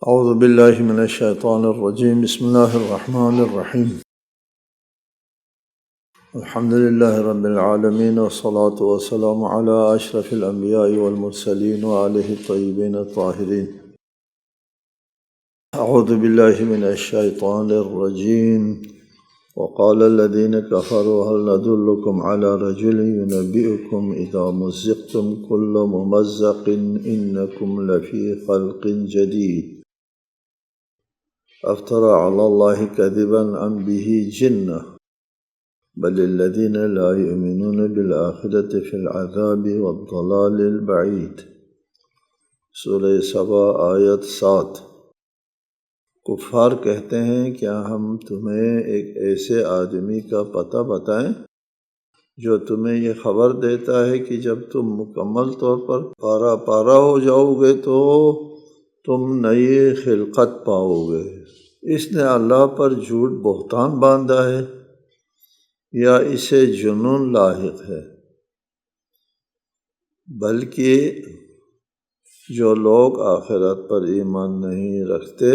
اعوذ باللہ من الشیطان الرجیم بسم اللہ الرحمن الرحیم الحمد للہ رب العالمین والصلاة والسلام علی اشرف الانبیاء والمرسلین وآلہ الطیبین الطاہرین اعوذ باللہ من الشیطان الرجیم وقال الذین کفروا هل ندلکم علی رجل ینبئکم اذا مزقتم کل ممزق انکم لفی خلق جدید افترى على الله كذبا أم به جنة بل الذين لا يؤمنون بالآخرة في العذاب والضلال البعيد سورہ سبا آیت 7۔ کفار کہتے ہیں کیا ہم تمہیں ایک ایسے آدمی کا پتہ بتائیں جو تمہیں یہ خبر دیتا ہے کہ جب تم مکمل طور پر پارا ہو جاؤ گے تو تم نئی خلقت پاؤ گے۔ اس نے اللہ پر جھوٹ بہتان باندھا ہے یا اسے جنون لاحق ہے؟ بلکہ جو لوگ آخرت پر ایمان نہیں رکھتے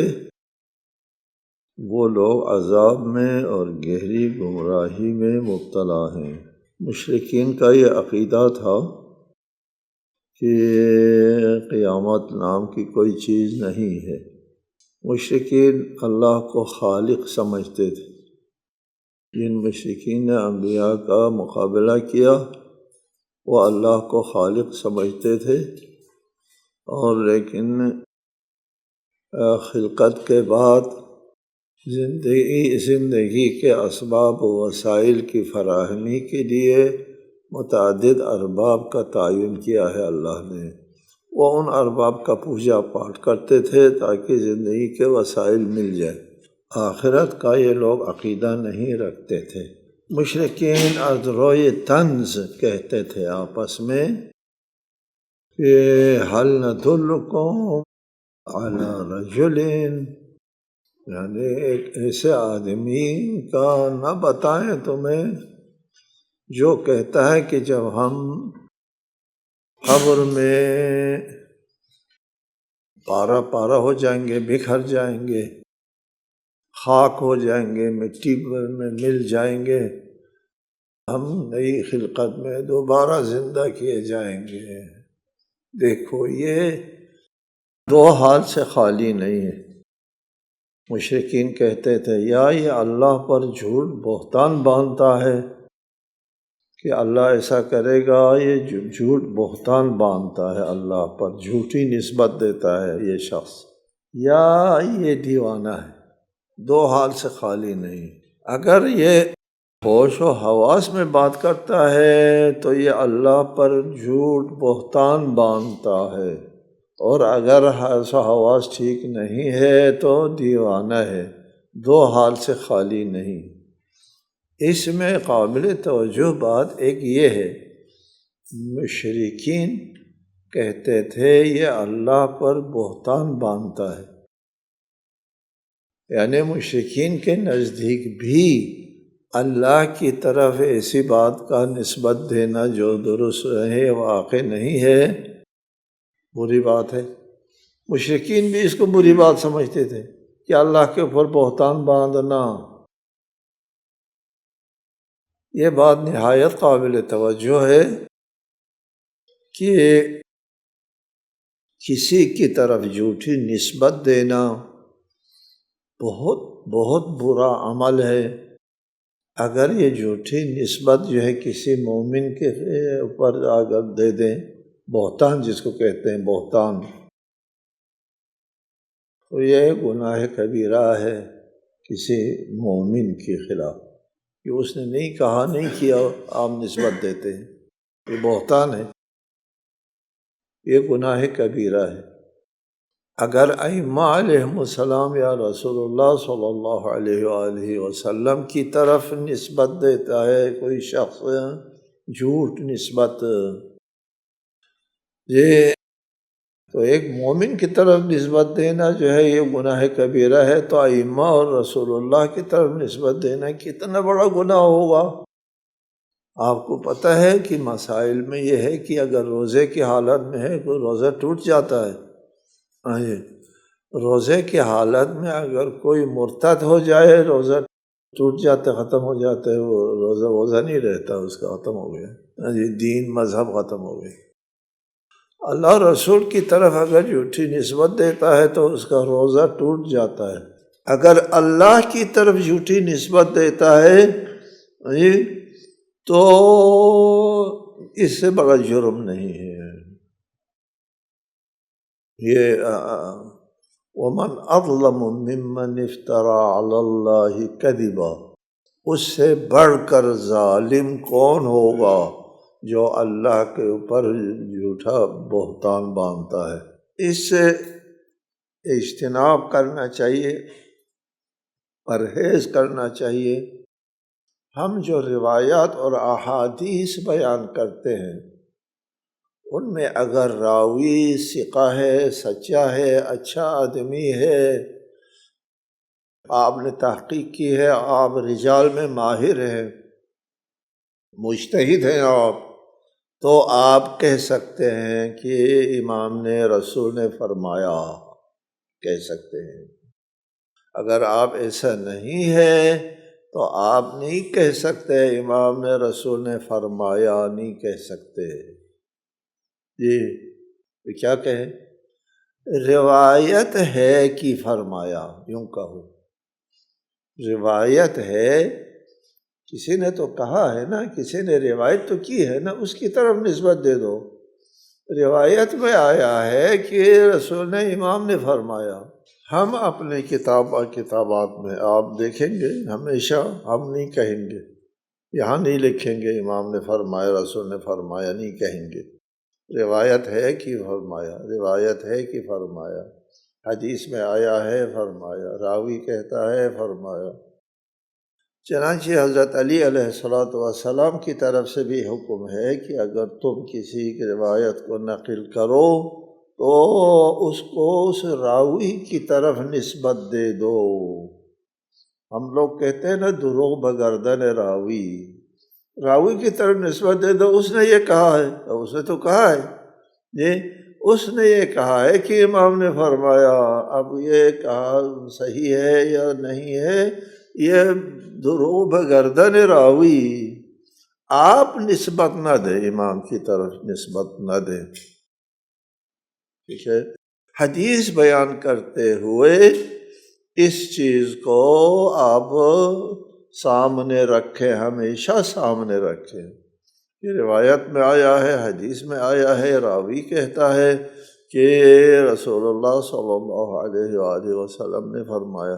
وہ لوگ عذاب میں اور گہری گمراہی میں مبتلا ہیں۔ مشرکین کا یہ عقیدہ تھا کہ قیامت نام کی کوئی چیز نہیں ہے۔ مشرکین اللہ کو خالق سمجھتے تھے۔ جن مشرکین نے انبیاء کا مقابلہ کیا وہ اللہ کو خالق سمجھتے تھے، اور لیکن خلقت کے بعد زندگی کے اسباب و وسائل کی فراہمی کے لیے متعدد ارباب کا تعین کیا ہے اللہ نے۔ وہ ان ارباب کا پوجا پاٹ کرتے تھے تاکہ زندگی کے وسائل مل جائے۔ آخرت کا یہ لوگ عقیدہ نہیں رکھتے تھے۔ مشرکین از روئے طنز کہتے تھے آپس میں کہ هل ندلکم علی رجل، یعنی ایک ایسے آدمی کا نہ بتائیں تمہیں جو کہتا ہے کہ جب ہم قبر میں پارا ہو جائیں گے، بکھر جائیں گے، خاک ہو جائیں گے، مٹی میں مل جائیں گے، ہم نئی خلقت میں دوبارہ زندہ کیے جائیں گے۔ دیکھو یہ دو حال سے خالی نہیں ہے۔ مشرکین کہتے تھے یا یہ اللہ پر جھوٹ بہتان باندھتا ہے کہ اللہ ایسا کرے گا، یہ جھوٹ بہتان باندھتا ہے، اللہ پر جھوٹی نسبت دیتا ہے یہ شخص، یا یہ دیوانہ ہے۔ دو حال سے خالی نہیں۔ اگر یہ ہوش و حواس میں بات کرتا ہے تو یہ اللہ پر جھوٹ بہتان باندھتا ہے، اور اگر ہوش و حواس ٹھیک نہیں ہے تو دیوانہ ہے۔ دو حال سے خالی نہیں۔ اس میں قابل توجہ بات ایک یہ ہے، مشرکین کہتے تھے یہ اللہ پر بہتان باندھتا ہے، یعنی مشرکین کے نزدیک بھی اللہ کی طرف ایسی بات کا نسبت دینا جو درست ہے، واقع نہیں ہے، بری بات ہے۔ مشرکین بھی اس کو بری بات سمجھتے تھے کہ اللہ کے اوپر بہتان باندھنا۔ یہ بات نہایت قابل توجہ ہے کہ کسی کی طرف جھوٹی نسبت دینا بہت برا عمل ہے۔ اگر یہ جھوٹی نسبت جو ہے کسی مومن کے اوپر اگر دے دیں، بہتان جس کو کہتے ہیں بہتان، تو یہ گناہ کبیرہ ہے کسی مومن کے خلاف، کہ اس نے نہیں کہا نہیں کیا آپ نسبت دیتے ہیں، یہ بہتان ہے، یہ گناہ کبیرہ ہے۔ اگر ائمہ علیہم السلام یا رسول اللہ صلی اللہ علیہ وآلہ وسلم کی طرف نسبت دیتا ہے کوئی شخص جھوٹ نسبت، یہ تو ایک مومن کی طرف نسبت دینا جو ہے یہ گناہ کبیرہ ہے، تو ائمہ اور رسول اللہ کی طرف نسبت دینا کتنا بڑا گناہ ہوگا۔ آپ کو پتہ ہے کہ مسائل میں یہ ہے کہ اگر روزے کی حالت میں ہے کوئی روزہ ٹوٹ جاتا ہے، روزے کی حالت میں اگر کوئی مرتد ہو جائے روزہ ٹوٹ جاتے، ختم ہو جاتے، وہ روزہ نہیں رہتا، اس کا ختم ہو گیا، دین مذہب ختم ہو گئی۔ اللہ رسول کی طرف اگر جھوٹی نسبت دیتا ہے تو اس کا روزہ ٹوٹ جاتا ہے۔ اگر اللہ کی طرف جھوٹی نسبت دیتا ہے تو اس سے بڑا جرم نہیں ہے۔ یہ وَمَنْ أَظْلَمُ مِمَّنِ افْتَرَى عَلَى اللَّهِ كَذِبًا، اس سے بڑھ کر ظالم کون ہوگا جو اللہ کے اوپر جھوٹا بہتان باندھتا ہے۔ اس سے اجتناب کرنا چاہیے، پرہیز کرنا چاہیے۔ ہم جو روایات اور احادیث بیان کرتے ہیں ان میں اگر راوی ثقہ ہے، سچا ہے، اچھا آدمی ہے، آپ نے تحقیق کی ہے، آپ رجال میں ماہر ہیں، مجتہد ہیں آپ، تو آپ کہہ سکتے ہیں کہ امام نے، رسول نے فرمایا، کہہ سکتے ہیں۔ اگر آپ ایسا نہیں ہے تو آپ نہیں کہہ سکتے امام نے، رسول نے فرمایا، نہیں کہہ سکتے۔ جی تو کیا کہیں؟ روایت ہے کہ فرمایا، یوں کہو، روایت ہے، کسی نے تو کہا ہے نا، کسی نے روایت تو کی ہے نا، اس کی طرف نسبت دے دو۔ روایت میں آیا ہے کہ رسول نے، امام نے فرمایا۔ ہم اپنے کتابات میں آپ دیکھیں گے ہمیشہ ہم نہیں کہیں گے، یہاں نہیں لکھیں گے امام نے فرمایا، رسول نے فرمایا، نہیں کہیں گے۔ روایت ہے کہ فرمایا، روایت ہے کہ فرمایا، حدیث میں آیا ہے فرمایا، راوی کہتا ہے فرمایا۔ چنانچہ حضرت علی علیہ السلام کی طرف سے بھی حکم ہے کہ اگر تم کسی کی روایت کو نقل کرو تو اس کو اس راوی کی طرف نسبت دے دو۔ ہم لوگ کہتے ہیں نا دروغ بگردن راوی، راوی کی طرف نسبت دے دو، اس نے یہ کہا ہے، اس نے تو کہا ہے جی، اس نے یہ کہا ہے کہ امام نے فرمایا، اب یہ کہا صحیح ہے یا نہیں ہے، یہ دروغ بگردن راوی، آپ نسبت نہ دیں، امام کی طرف نسبت نہ دیں، ٹھیک ہے۔ حدیث بیان کرتے ہوئے اس چیز کو آپ سامنے رکھیں، ہمیشہ سامنے رکھیں۔ یہ روایت میں آیا ہے، حدیث میں آیا ہے، راوی کہتا ہے کہ رسول اللہ صلی اللہ علیہ وآلہ وسلم نے فرمایا۔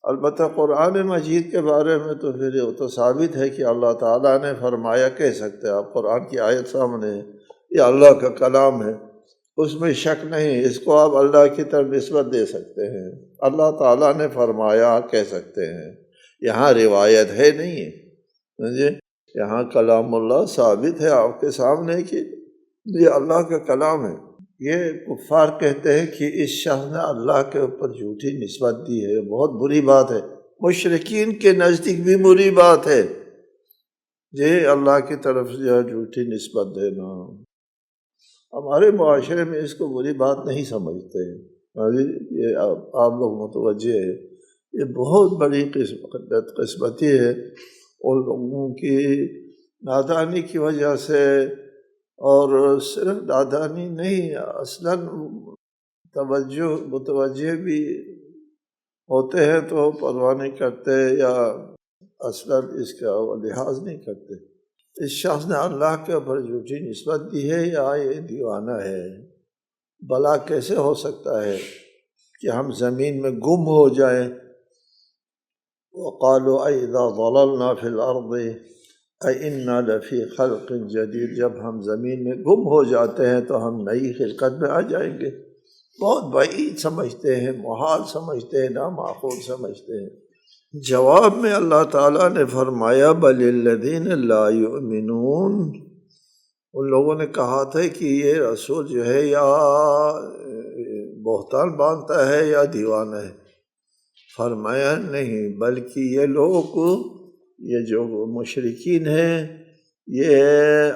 البتہ قرآن مجید کے بارے میں تو پھر یہ تو ثابت ہے کہ اللہ تعالیٰ نے فرمایا کہہ سکتے ہیں آپ، قرآن کی آیت سامنے ہے، یہ اللہ کا کلام ہے، اس میں شک نہیں، اس کو آپ اللہ کی طرف نسبت دے سکتے ہیں، اللہ تعالیٰ نے فرمایا کہہ سکتے ہیں۔ یہاں روایت ہے نہیں ہے، سمجھے، یہاں کلام اللہ ثابت ہے آپ کے سامنے کہ یہ اللہ کا کلام ہے۔ یہ کفار کہتے ہیں کہ اس شخص نے اللہ کے اوپر جھوٹی نسبت دی ہے، بہت بری بات ہے، مشرکین کے نزدیک بھی بری بات ہے جی، اللہ کی طرف سے جھوٹی نسبت دینا۔ ہمارے معاشرے میں اس کو بری بات نہیں سمجھتے ہیں، یہ آپ لوگ متوجہ ہے، یہ بہت بڑی قسمتی ہے، اور لوگوں کی نادانی کی وجہ سے، اور صرف نادانی نہیں، اصلاً متوجہ بھی ہوتے ہیں تو پرواہ نہیں کرتے، یا اصلاً اس کا لحاظ نہیں کرتے۔ اس شخص نے اللہ کے اوپر جھوٹی نسبت دی ہے یا یہ دیوانہ ہے؟ بھلا کیسے ہو سکتا ہے کہ ہم زمین میں گم ہو جائیں؟ وَقَالُوا أَإِذَا ضَلَلْنَا فِي الْأَرْضِ أَإِنَّا لَفِي خَلْقٍ جَدِيدٍ، جب ہم زمین میں گم ہو جاتے ہیں تو ہم نئی خلقت میں آ جائیں گے۔ بہت بعید سمجھتے ہیں، محال سمجھتے ہیں، نامعقول سمجھتے ہیں۔ جواب میں اللہ تعالیٰ نے فرمایا بَلِ الَّذِينَ لَا يُؤْمِنُونَ، ان لوگوں نے کہا تھا کہ یہ رسول جو ہے یا بہتان باندھتا ہے یا دیوانہ ہے، فرمایا نہیں، بلکہ یہ لوگ، یہ جو مشرکین ہیں، یہ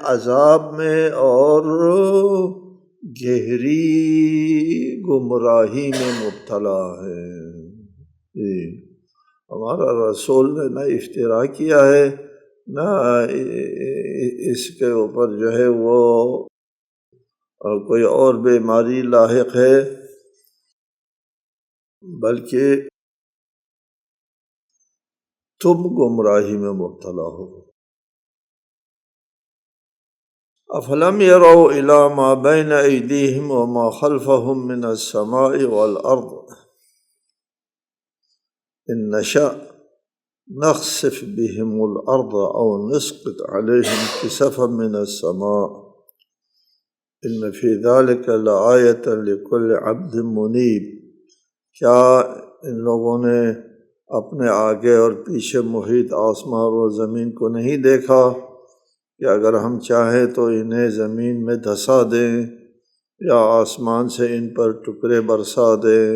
عذاب میں اور گہری گمراہی میں مبتلا ہے۔ جی، ہمارا رسول نے نہ افطرا کیا ہے، نہ اس کے اوپر جو ہے وہ کوئی اور بیماری لاحق ہے، بلکہ تم گمراہی میں مبتلا ہو۔ افلم يروا الى ما بين ايديهم وما خلفهم من السماء والارض ان نشأ نخسف بهم الارض او نسقط عليهم كسفا من السماء ان في ذلك لآية لكل عبد منيب۔ کیا ان لوگوں نے اپنے آگے اور پیچھے محیط آسمان و زمین کو نہیں دیکھا کہ اگر ہم چاہیں تو انہیں زمین میں دھسا دیں یا آسمان سے ان پر ٹکڑے برسا دیں؟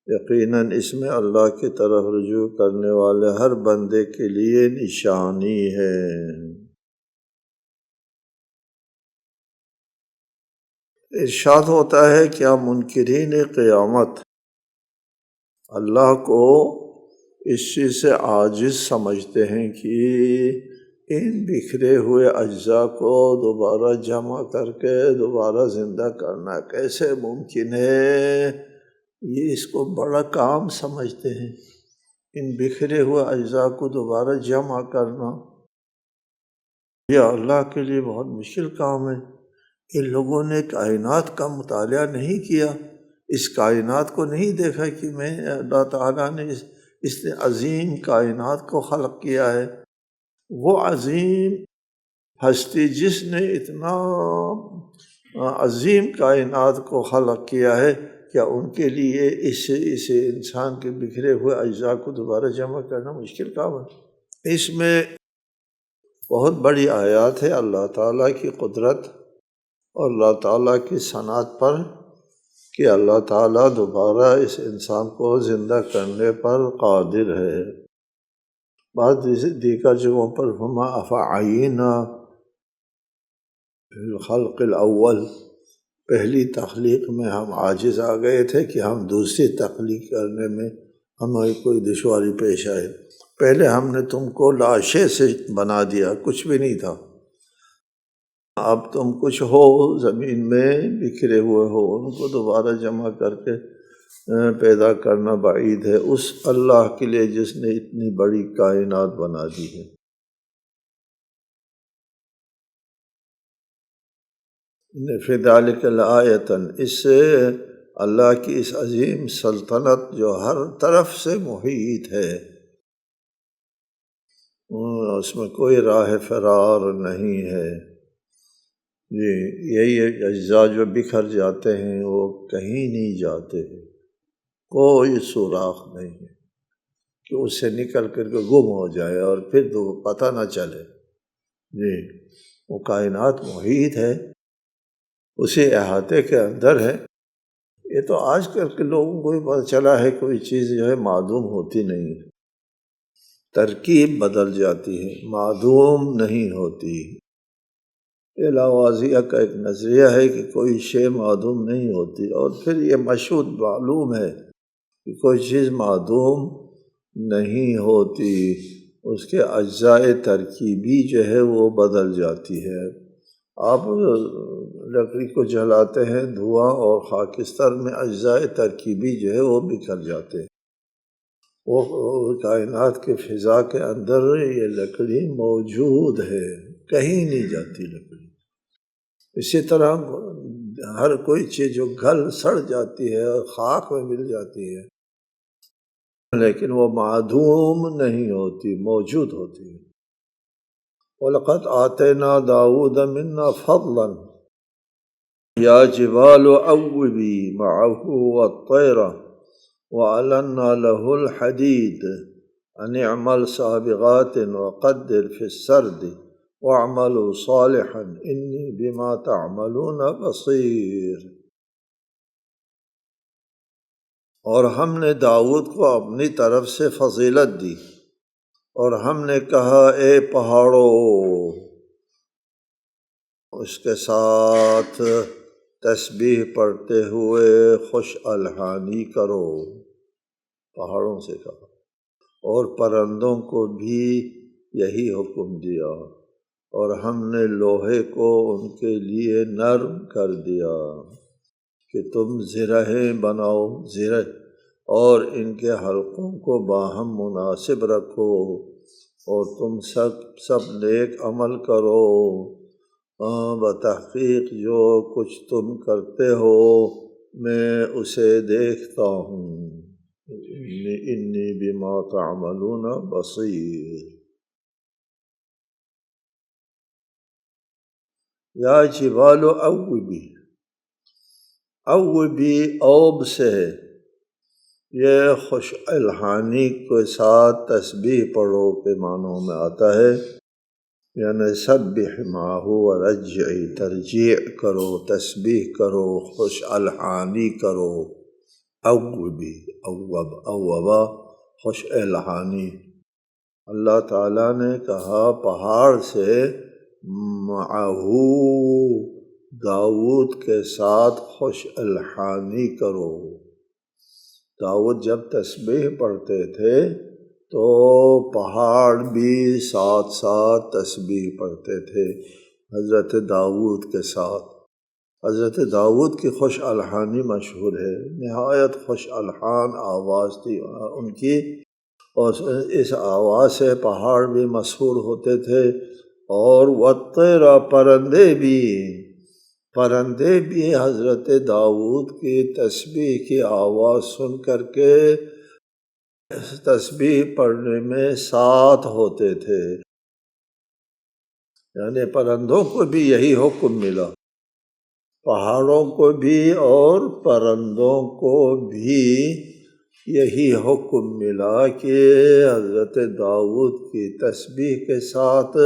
یقیناً اس میں اللہ کی طرف رجوع کرنے والے ہر بندے کے لیے نشانی ہے۔ ارشاد ہوتا ہے کیا منکرین قیامت اللہ کو اس چیز سے عاجز سمجھتے ہیں کہ ان بکھرے ہوئے اجزاء کو دوبارہ جمع کر کے دوبارہ زندہ کرنا کیسے ممکن ہے؟ یہ اس کو بڑا کام سمجھتے ہیں، ان بکھرے ہوئے اجزاء کو دوبارہ جمع کرنا یہ اللہ کے لیے بہت مشکل کام ہے۔ ان لوگوں نے کائنات کا مطالعہ نہیں کیا، اس کائنات کو نہیں دیکھا کہ میں اللہ تعالیٰ نے اس عظیم کائنات کو خلق کیا ہے۔ وہ عظیم ہستی جس نے اتنا عظیم کائنات کو خلق کیا ہے، کیا ان کے لیے اس انسان کے بکھرے ہوئے اجزاء کو دوبارہ جمع کرنا مشکل کام ہے؟ اس میں بہت بڑی آیات ہے اللہ تعالیٰ کی قدرت اور اللہ تعالیٰ کی صنعت پر کہ اللہ تعالیٰ دوبارہ اس انسان کو زندہ کرنے پر قادر ہے۔ بعض دیگر جگہوں پر ہما افعینا الخلق الاول، پہلی تخلیق میں ہم عاجز آ گئے تھے کہ ہم دوسری تخلیق کرنے میں ہمیں کوئی دشواری پیش آئے۔ پہلے ہم نے تم کو لاشے سے بنا دیا، کچھ بھی نہیں تھا، اب تم کچھ ہو زمین میں بکھرے ہوئے ہو، ان کو دوبارہ جمع کر کے پیدا کرنا بعید ہے اس اللہ کے لیے جس نے اتنی بڑی کائنات بنا دی ہے۔ ان فی ذلک لآیۃ، اس سے اللہ کی اس عظیم سلطنت جو ہر طرف سے محیط ہے، اس میں کوئی راہ فرار نہیں ہے۔ جی، یہی اجزاء جو بکھر جاتے ہیں وہ کہیں نہیں جاتے، کوئی سوراخ نہیں ہے کہ اس سے نکل کر کے گم ہو جائے اور پھر تو پتہ نہ چلے۔ جی، وہ کائنات محیط ہے، اسی احاطے کے اندر ہے۔ یہ تو آج کل کے لوگوں کو بھی پتہ چلا ہے کوئی چیز جو ہے معدوم ہوتی نہیں، ترکیب بدل جاتی ہے، معدوم نہیں ہوتی۔ یہ لاواضعیہ کا ایک نظریہ ہے کہ کوئی شے معدوم نہیں ہوتی، اور پھر یہ مشہود معلوم ہے کہ کوئی چیز معدوم نہیں ہوتی، اس کے اجزاء ترکیبی جو ہے وہ بدل جاتی ہے۔ آپ لکڑی کو جلاتے ہیں، دھواں اور خاکستر میں اجزاء ترکیبی جو ہے وہ بکھر جاتے ہیں۔ وہ کائنات کے فضا کے اندر یہ لکڑی موجود ہے، کہیں نہیں جاتی لکڑی۔ اسی طرح ہر کوئی چیز جو گل سڑ جاتی ہے اور خاک میں مل جاتی ہے، لیکن وہ معدوم نہیں ہوتی، موجود ہوتی ہے۔ وَلَقَدْ آتَيْنَا دَاوُودَ مِنَّا فَضْلًا يَا جِبَالُ أَوِّبِي مَعَهُ وَالطَّيْرَ وَأَلَنَّا لَهُ الْحَدِيدَ أَنِ اعْمَلْ سَابِغَاتٍ وَقَدِّرْ فِي السَّرْدِ وَاعْمَلُوا صَالِحًا إِنِّي بِمَا تَعْمَلُونَ بَصِيرٌ۔ اور ہم نے داؤد کو اپنی طرف سے فضیلت دی، اور ہم نے کہا اے پہاڑوں، اس کے ساتھ تسبیح پڑھتے ہوئے خوش الحانی کرو، پہاڑوں سے کہا، اور پرندوں کو بھی یہی حکم دیا، اور ہم نے لوہے کو ان کے لیے نرم کر دیا کہ تم زرہیں بناؤ، زرہ، اور ان کے حلقوں کو باہم مناسب رکھو، اور تم سب نیک عمل کرو، بتحقیق جو کچھ تم کرتے ہو میں اسے دیکھتا ہوں، انی بما تعملون بصیر۔ یا جبال اوبی، اوبی اوب سے ہے، یہ خوش الحانی کے ساتھ تسبیح پڑھو کے معنوں میں آتا ہے، یعنی سبح معہ ورجعی، ترجیع کرو، تسبیح کرو، خوش الحانی کرو۔ اوبی، اوبا خوش الحانی۔ اللہ تعالیٰ نے کہا پہاڑ سے معہو، داؤد کے ساتھ خوش الحانی کرو۔ داؤد جب تسبیح پڑھتے تھے تو پہاڑ بھی ساتھ ساتھ تسبیح پڑھتے تھے حضرت داؤد کے ساتھ۔ حضرت داؤد کی خوش الحانی مشہور ہے، نہایت خوش الحان آواز تھی ان کی، اور اس آواز سے پہاڑ بھی مسحور ہوتے تھے، اور والطیر، پرندے بھی حضرت داؤد کی تسبیح کی آواز سن کر کے تسبیح پڑھنے میں ساتھ ہوتے تھے، یعنی پرندوں کو بھی یہی حکم ملا، پہاڑوں کو بھی اور پرندوں کو بھی یہی حکم ملا کہ حضرت داؤد کی تسبیح کے ساتھ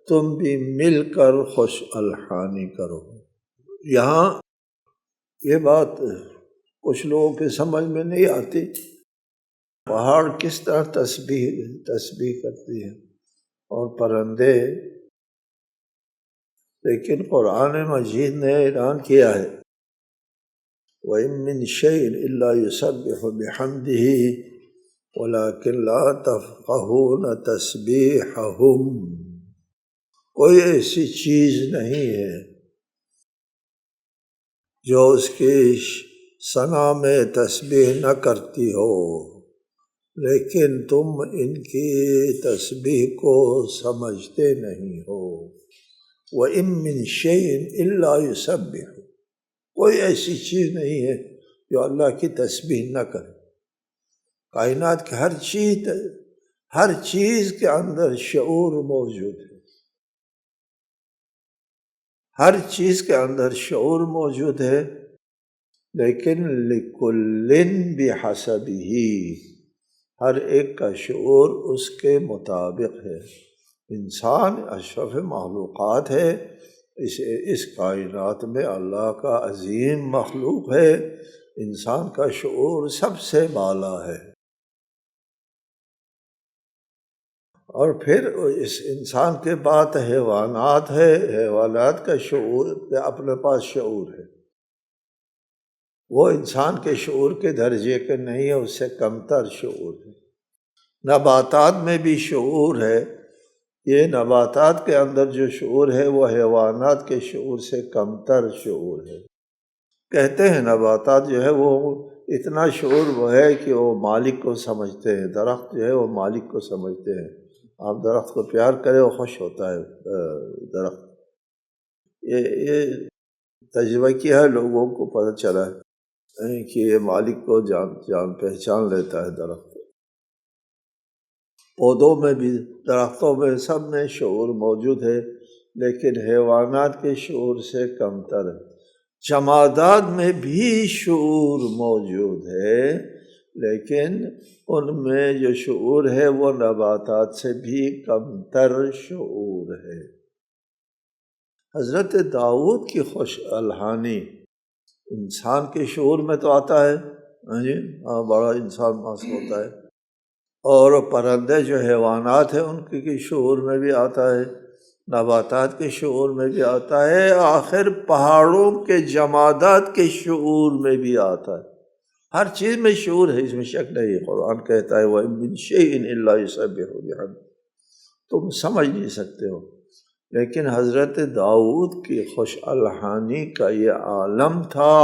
تم بھی مل کر خوش الحانی کرو۔ یہاں یہ بات کچھ لوگوں کے سمجھ میں نہیں آتی، پہاڑ کس طرح تسبیح کرتی ہے اور پرندے، لیکن قرآن مجید نے اعلان کیا ہے وَإِن مِّن شَيْءٍ إِلَّا يُسَبِّحُ بِحَمْدِهِ وَلَكِن لَّا تَفْقَهُونَ تَسْبِيحَهُمْ، کوئی ایسی چیز نہیں ہے جو اس کی ثنا میں تسبیح نہ کرتی ہو، لیکن تم ان کی تسبیح کو سمجھتے نہیں ہو۔ وَإِن مِّن شَيْءٍ إِلَّا يُسَبِّحُ، کوئی ایسی چیز نہیں ہے جو اللہ کی تسبیح نہ کرے۔ کائنات کی ہر چیز کے اندر شعور موجود ہے، ہر چیز کے اندر شعور موجود ہے، لیکن لِكُلٍّ بِحَسَبِهِ، ہر ایک کا شعور اس کے مطابق ہے۔ انسان اشرف مخلوقات ہے، اس کائنات میں اللہ کا عظیم مخلوق ہے، انسان کا شعور سب سے بالا ہے، اور پھر اس انسان کے بعد حیوانات ہے، حیوانات کا شعور اپنے پاس شعور ہے، وہ انسان کے شعور کے درجے کے نہیں ہے، اس سے کمتر شعور ہے۔ نباتات میں بھی شعور ہے، یہ نباتات کے اندر جو شعور ہے وہ حیوانات کے شعور سے کمتر شعور ہے۔ کہتے ہیں نباتات جو ہے وہ اتنا شعور وہ ہے کہ وہ مالک کو سمجھتے ہیں، درخت جو ہے وہ مالک کو سمجھتے ہیں، آپ درخت کو پیار کرے وہ خوش ہوتا ہے درخت، یہ تجربہ کیا ہے، لوگوں کو پتہ چلا ہے کہ یہ مالک کو جان پہچان لیتا ہے درخت۔ پودوں میں بھی، درختوں میں، سب میں شعور موجود ہے، لیکن حیوانات کے شعور سے کمتر ہے۔ جمادات میں بھی شعور موجود ہے، لیکن ان میں جو شعور ہے وہ نباتات سے بھی کمتر شعور ہے۔ حضرت داؤد کی خوش الحانی انسان کے شعور میں تو آتا ہے، ہاں بڑا انسان محسوس ہوتا ہے، اور پرندے جو حیوانات ہیں ان کے شعور میں بھی آتا ہے، نباتات کے شعور میں بھی آتا ہے، آخر پہاڑوں کے جمادات کے شعور میں بھی آتا ہے۔ ہر چیز میں شعور ہے، اس میں شک نہیں۔ قرآن کہتا ہے وَإِن مِّن شَيْءٍ إِلَّا يُسَبِّحُ بِحَمْدِهِ، تم سمجھ نہیں سکتے ہو، لیکن حضرت داؤد کی خوش الحانی کا یہ عالم تھا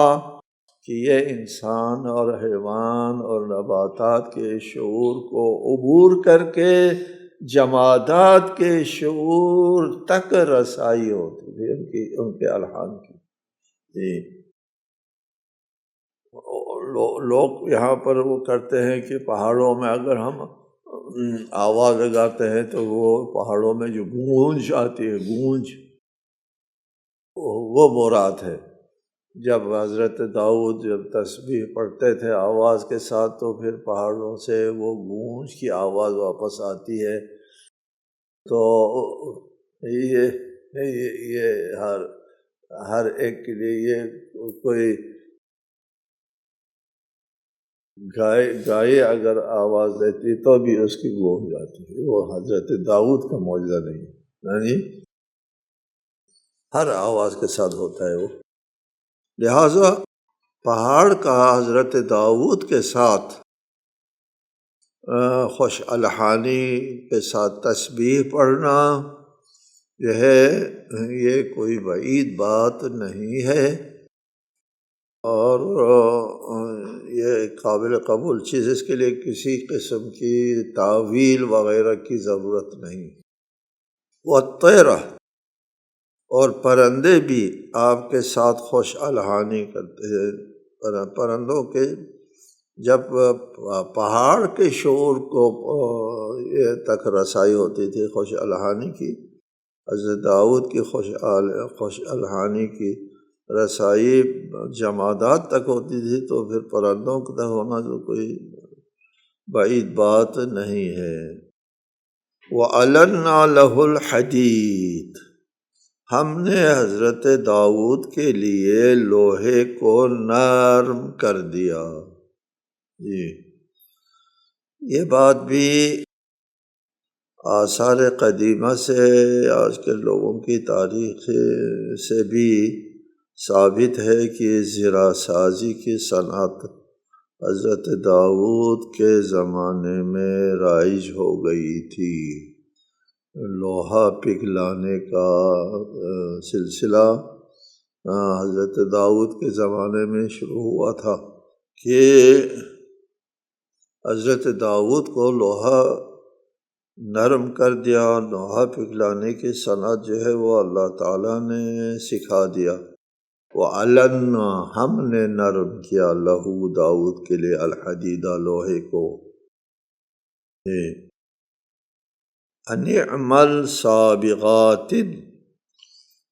کہ یہ انسان اور حیوان اور نباتات کے شعور کو عبور کر کے جمادات کے شعور تک رسائی ہوتی تھی ان کے الحان کی۔ جی لوگ یہاں پر وہ کرتے ہیں کہ پہاڑوں میں اگر ہم آواز لگاتے ہیں تو وہ پہاڑوں میں جو گونج آتی ہے، گونج، وہ مراد ہے۔ جب حضرت داؤد جب تسبیح پڑھتے تھے آواز کے ساتھ تو پھر پہاڑوں سے وہ گونج کی آواز واپس آتی ہے۔ تو یہ ہر ایک کے لیے یہ کوئی گائے اگر آواز دیتی تو بھی اس کی گونج آتی ہے، وہ حضرت داؤد کا معجزہ نہیں ہے، یعنی ہر آواز کے ساتھ ہوتا ہے وہ۔ لہٰذا پہاڑ کا حضرت داؤد کے ساتھ خوش الحانی کے ساتھ تسبیح پڑھنا یہ کوئی بعید بات نہیں ہے، اور یہ قابل قبول چیز، اس کے لیے کسی قسم کی تعویل وغیرہ کی ضرورت نہیں۔ والطیر، اور پرندے بھی آپ کے ساتھ خوش الحانی کرتے ہیں۔ پرندوں کے جب پہاڑ کے شعور کو یہ تک رسائی ہوتی تھی خوش الحانی کی، حضرت داؤد کی خوش الحانی کی رسائی جمادات تک ہوتی تھی، تو پھر پرندوں تک ہونا تو کوئی بعید بات نہیں ہے۔ وَأَلَنَّا لَهُ الْحَدِيدَ، ہم نے حضرت داؤد کے لیے لوہے کو نرم کر دیا۔ جی یہ بات بھی آثار قدیمہ سے، آج کے لوگوں کی تاریخ سے بھی ثابت ہے کہ زرہ سازی کی صنعت حضرت داؤد کے زمانے میں رائج ہو گئی تھی۔ لوہا پگھلانے کا سلسلہ حضرت داؤد کے زمانے میں شروع ہوا تھا کہ حضرت داؤد کو لوہا نرم کر دیا، لوہا پگھلانے کی صنعت جو ہے وہ اللہ تعالیٰ نے سکھا دیا۔ وَعَلَنَّا، ہم نے نرم کیا، لہو داؤد کے لیے، الحدیدہ، لوہے کو۔ ان اعمل سابغات،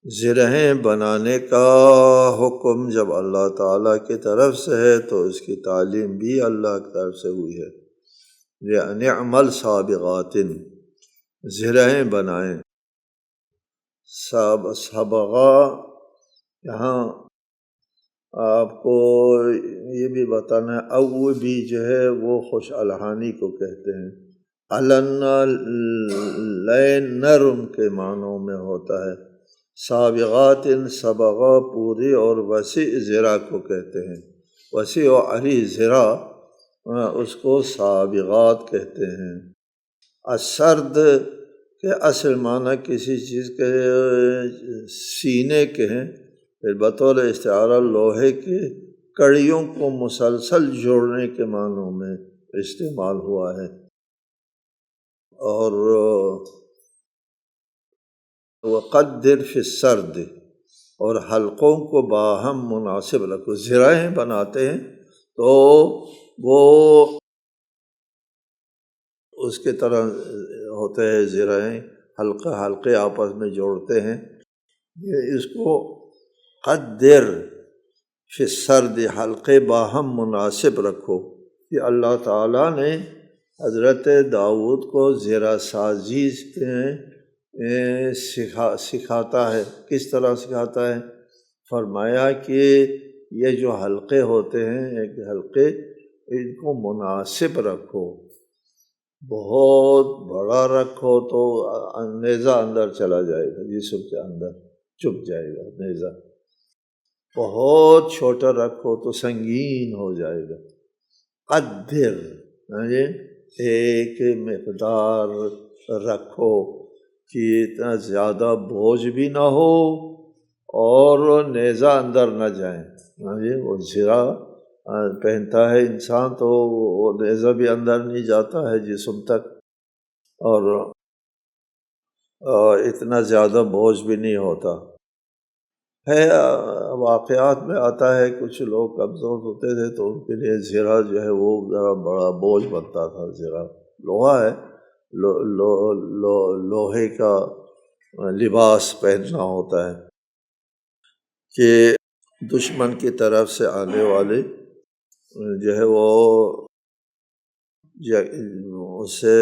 زرہیں بنانے کا حکم جب اللہ تعالیٰ کی طرف سے ہے تو اس کی تعلیم بھی اللہ کی طرف سے ہوئی ہے۔ ان اعمل سابغات، زرہیں بنائیں۔ صبغہ، یہاں آپ کو یہ بھی بتانا ہے، او بھی جو ہے وہ خوش الحانی کو کہتے ہیں۔ علنا نرم کے معنوں میں ہوتا ہے۔ سابغات، صبغہ پوری اور وسیع زرہ کو کہتے ہیں۔ وسیع و عری زرہ اس کو سابغات کہتے ہیں۔ السرد کے اصل معنی کسی چیز کے سینے کے ہیں، پھر بطور استعارہ لوہے کے کڑیوں کو مسلسل جوڑنے کے معنوں میں استعمال ہوا ہے۔ اور وقدر فی السرد، اور حلقوں کو باہم مناسب رکھو۔ زرہیں بناتے ہیں تو وہ اس کے طرح ہوتے ہیں، زرہیں حلقے آپس میں جوڑتے ہیں۔ یہ اس کو قدر فی السرد، حلقے باہم مناسب رکھو۔ کہ اللہ تعالیٰ نے حضرت داؤد کو زرہ سازی سکھاتا ہے۔ کس طرح سکھاتا ہے؟ فرمایا کہ یہ جو حلقے ہوتے ہیں، ایک حلقے، ان کو مناسب رکھو۔ بہت بڑا رکھو تو نیزہ اندر چلا جائے گا، جسم کے اندر چپ جائے گا نیزہ، بہت چھوٹا رکھو تو سنگین ہو جائے گا۔ قدر ایک مقدار رکھو کہ اتنا زیادہ بوجھ بھی نہ ہو اور نیزہ اندر نہ جائیں۔ وہ زرہ پہنتا ہے انسان تو وہ نیزہ بھی اندر نہیں جاتا ہے جسم تک، اور اتنا زیادہ بوجھ بھی نہیں ہوتا ہے۔ واقعات میں آتا ہے کچھ لوگ کمزور ہوتے تھے تو ان کے لیے زرہ جو ہے وہ ذرا بڑا بوجھ بنتا تھا۔ زرہ لوہا ہے، لوہے کا لباس پہننا ہوتا ہے کہ دشمن کی طرف سے آنے والے جو ہے وہ اس سے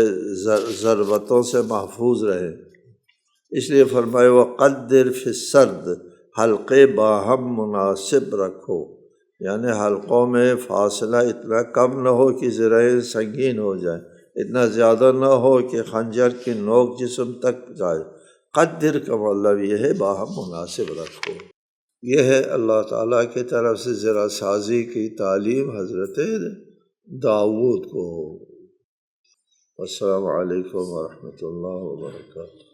ضربتوں سے محفوظ رہے۔ اس لیے فرمائے وقدر فی السرد، حلقے باہم مناسب رکھو، یعنی حلقوں میں فاصلہ اتنا کم نہ ہو کہ زرہیں سنگین ہو جائیں، اتنا زیادہ نہ ہو کہ خنجر کی نوک جسم تک جائے۔ قدر کا مطلب یہ ہے باہم مناسب رکھو۔ یہ ہے اللہ تعالیٰ کی طرف سے زرہ سازی کی تعلیم حضرت داؤد کو۔ السلام علیکم ورحمۃ اللہ وبرکاتہ۔